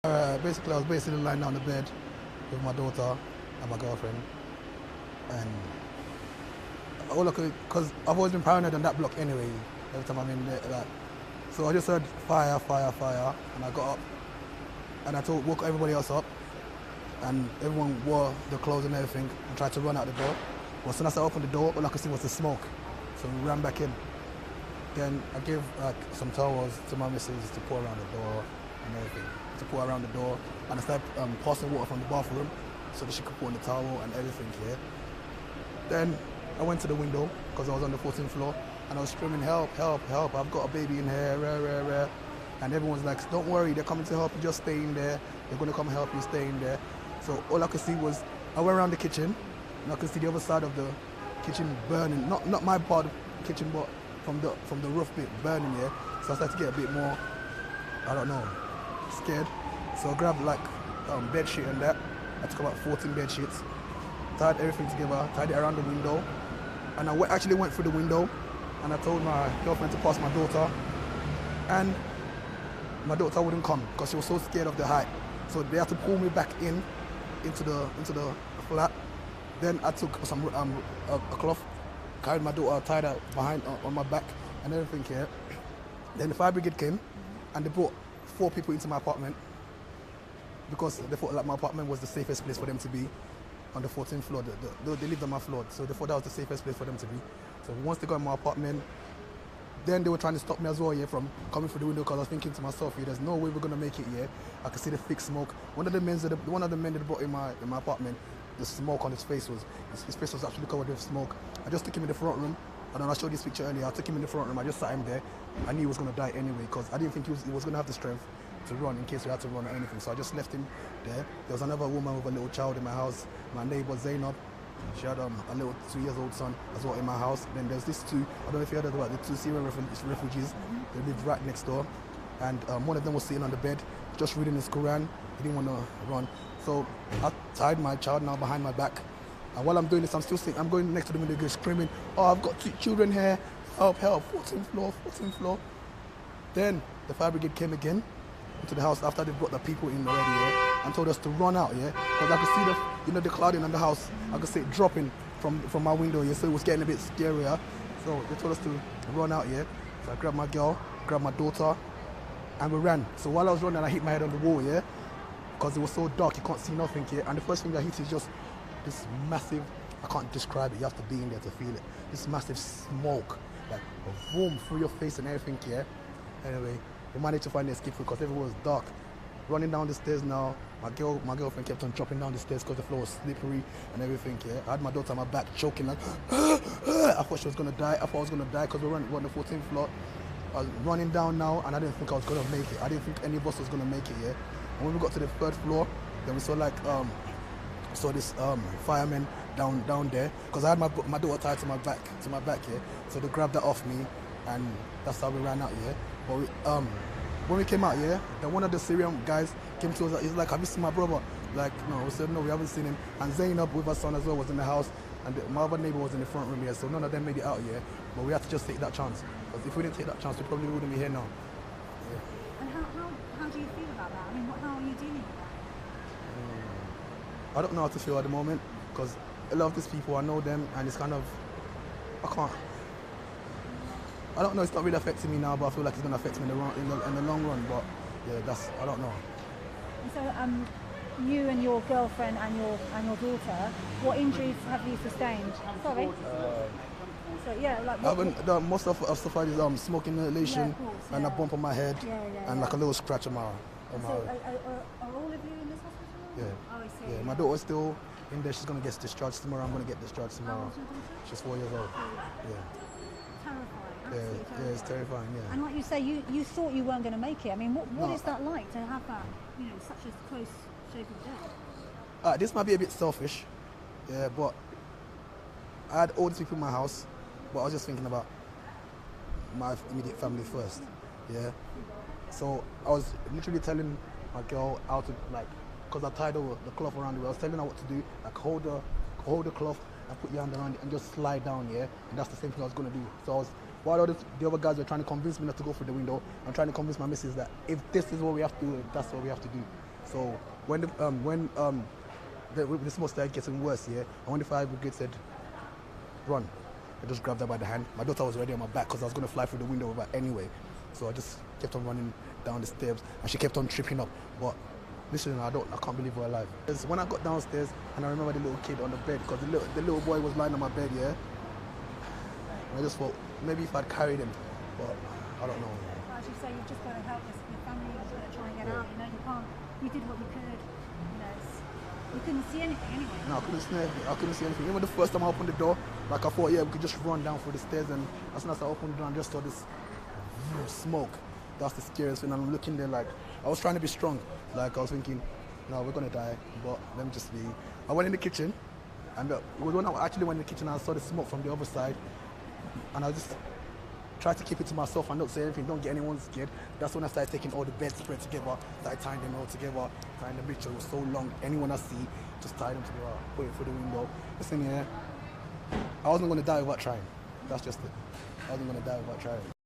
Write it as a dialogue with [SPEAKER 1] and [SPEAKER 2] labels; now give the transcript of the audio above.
[SPEAKER 1] Basically, I was basically lying down the bed with my daughter and my girlfriend, and all I could, because I've always been paranoid on that block anyway. Every time I'm in there, like, so I just heard fire, fire, fire, and I got up and woke everybody else up, and everyone wore the clothes and everything and tried to run out the door. Well, as soon as I opened the door, all I could see was the smoke, so we ran back in. Then I gave like some towels to my missus to pour around the door and everything, to pour around the door, and I started passing water from the bathroom so that she could pour on the towel and everything here. Then I went to the window because I was on the 14th floor and I was screaming, help, help, help, I've got a baby in here, rah, rah, rah. And everyone's like, don't worry, they're coming to help you, just stay in there. They're going to come help you, stay in there. So all I could see was, I went around the kitchen and I could see the other side of the kitchen burning, not my part of the kitchen, but from the roof bit burning here. So I started to get a bit more, I don't know, scared. So I grabbed like bed sheet and that. I took about 14 bed sheets, tied everything together, tied it around the window, and I actually went through the window and I told my girlfriend to pass my daughter, and my daughter wouldn't come because she was so scared of the height. So they had to pull me back into the flat. Then I took some a cloth, carried my daughter, tied her behind on my back and everything here. Then the fire brigade came and they brought 4 people into my apartment because they thought like my apartment was the safest place for them to be on the 14th floor. They lived on my floor, so they thought that was the safest place for them to be. So once they got in my apartment, then they were trying to stop me as well, yeah, from coming through the window, because I was thinking to myself, yeah, there's no way we're gonna make it, yeah. I could see the thick smoke. One of the men that they brought in my apartment, the smoke on his face was actually covered with smoke. I just took him in the front room, and then I showed this picture earlier. I took him in the front room. I just sat him there. I knew he was gonna die anyway, because I didn't think he was gonna have the strength to run in case we had to run or anything. So I just left him there. There was another woman with a little child in my house. My neighbor Zainab. She had a little 2-year-old son as well in my house. Then there's these 2, I don't know if you heard about the 2 Syrian refugees. They lived right next door. And one of them was sitting on the bed, just reading his Quran. He didn't want to run. So I tied my child now behind my back. And while I'm doing this, I'm still sitting, I'm going next to the window screaming, oh, I've got 2 children here, help, help, 14th floor, 14th floor. Then the fire brigade came again into the house after they brought the people in already, yeah, and told us to run out, yeah, because I could see the clouding on the house. I could see it dropping from my window, yeah, so it was getting a bit scarier. So they told us to run out, yeah. So I grabbed my girl, grabbed my daughter, and we ran. So while I was running, I hit my head on the wall, yeah, because it was so dark, you can't see nothing, yeah. And the first thing that hit is just this massive, I can't describe it, you have to be in there to feel it. This massive smoke, like a boom through your face and everything, yeah. Anyway, we managed to find the escape route because everyone was dark. Running down the stairs now, my girlfriend kept on dropping down the stairs because the floor was slippery and everything, yeah. I had my daughter on my back choking like, I thought she was going to die. I thought I was going to die because we were on the 14th floor. I was running down now and I didn't think I was going to make it. I didn't think any of us was going to make it, yeah. And when we got to the 3rd floor, then we saw like, this fireman down there because I had my daughter tied to my back, yeah. So they grabbed that off me and that's how we ran out, yeah. But when we came out, yeah, then one of the Syrian guys came to us. He's like, have you seen my brother? Like, no, we said, no, we haven't seen him. And Zainab with her son as well was in the house, and my other neighbor was in the front room here, so none of them made it out, yeah. But we had to just take that chance, because if we didn't take that chance, we probably wouldn't be here now.
[SPEAKER 2] Yeah. And how do you feel about that? I mean, how are you dealing with that?
[SPEAKER 1] I don't know how to feel at the moment, because a lot of these people, I know them, and it's kind of, I don't know, it's not really affecting me now, but I feel like it's going to affect me in the long run. But yeah, I don't know.
[SPEAKER 2] And so, you and your girlfriend and your daughter, what injuries have you sustained? Sorry. So yeah, like
[SPEAKER 1] most of I've suffered is smoke inhalation, and a bump on my head, and like a little scratch on my head.
[SPEAKER 2] So are all of you in this hospital?
[SPEAKER 1] Yeah.
[SPEAKER 2] Oh, I see.
[SPEAKER 1] Yeah, my daughter's still in there. She's going to get discharged tomorrow. I'm going to get discharged tomorrow. She's 4 years old. Yeah.
[SPEAKER 2] Terrifying.
[SPEAKER 1] Yeah, it's terrifying, yeah.
[SPEAKER 2] And like you say, you thought you weren't going to make it. I mean, what is that like to have that, such a close shave of death?
[SPEAKER 1] This might be a bit selfish, yeah, but I had all these people in my house, but I was just thinking about my immediate family first, yeah. So I was literally telling my girl how to, like, because I tied the cloth around her, I was telling her what to do, like hold the cloth and put your hand around it and just slide down, yeah. And that's the same thing I was going to do. So while the other guys were trying to convince me not to go through the window, I'm trying to convince my missus that if this is what we have to do, that's what we have to do. So when the smoke started getting worse, yeah, and when the fire brigade said, run, I just grabbed her by the hand. My daughter was already on my back because I was going to fly through the window with her anyway. So I just kept on running down the stairs and she kept on tripping up. But listen, I can't believe we're alive. Because when I got downstairs and I remember the little kid on the bed, because the little boy was lying on my bed, yeah. And I just thought, maybe if I'd carried him, but I don't know.
[SPEAKER 2] As you say, you've just got to help your family, you've got to try and get out, you know, you did what you could, you know, you couldn't see anything anyway.
[SPEAKER 1] No, I couldn't see anything. Even the first time I opened the door, like I thought, yeah, we could just run down through the stairs, and as soon as I opened the door, I just saw this smoke. That's the scariest thing. And I'm looking there like, I was trying to be strong. Like I was thinking, no, we're gonna die, but let me just be. I went in the kitchen, and it was when I actually went in the kitchen, I saw the smoke from the other side, and I just tried to keep it to myself and not say anything, don't get anyone scared. That's when I started taking all the bedspread together, started tying them all together, tying the picture. It was so long, anyone I see, just tie them together, put it through the window. Listen here, I wasn't gonna die without trying. That's just it. I wasn't gonna die without trying.